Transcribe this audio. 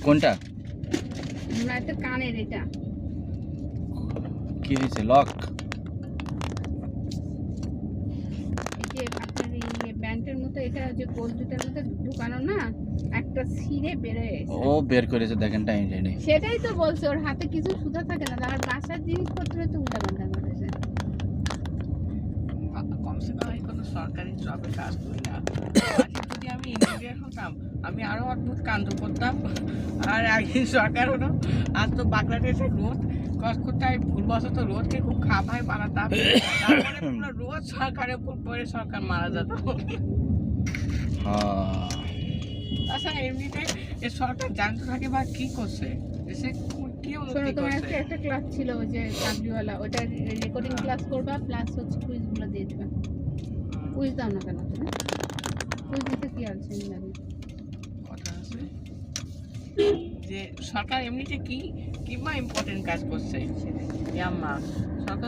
কোনটা না তো কানের এটা কি হয়েছে লক এই যে আপনার এই ব্যান্ডের মতো এটা যে গোল দুটার মধ্যে ঢুকানো না একটা ছিঁড়ে বেরোয় ও বের করেছে দেখেন টাইম জানি সেটাই তো বলছে ওর হাতে কিছু সুতা থাকে না তার বাসার জিনিসপত্র তো উল্টা পাল্টা করেছে কমসে কম আমি কোনো সরকারি জবে কাজ করি না আজকে যদি আমি ইঞ্জিনিয়ার হতাম আমি আরো অদ্ভুত কাণ্ড করতাম আর একদিন সরকার হলো আর তো বাংলাদেশে রোদ কষ্ট করতে আমি ভুলবশত রোদকে খুব খাবাই বানাতাম তারপরে পুরো রোদ সরকারের উপর পড়ে সরকার মারা যেত হ্যাঁ তাছাড়া এমনিতে এ সরকার জানতে থাকে বা কি করছে দেশে কি শোনো উন্নতি তোমার করছে একটা ক্লাস ছিল ওই যে কাবলিওয়ালা ওটা রেকর্ডিং ক্লাস করবা প্লাস হচ্ছে কুইজগুলো দিয়ে দেবা কুইজ দাও না কেন তুমি কুইজ দিতে কি আছে জানি কথা আছে যে সরকার এমনিতে কি কিংবা ইম্পর্টেন্ট কাজ করছে ইয়াম্মা সরকার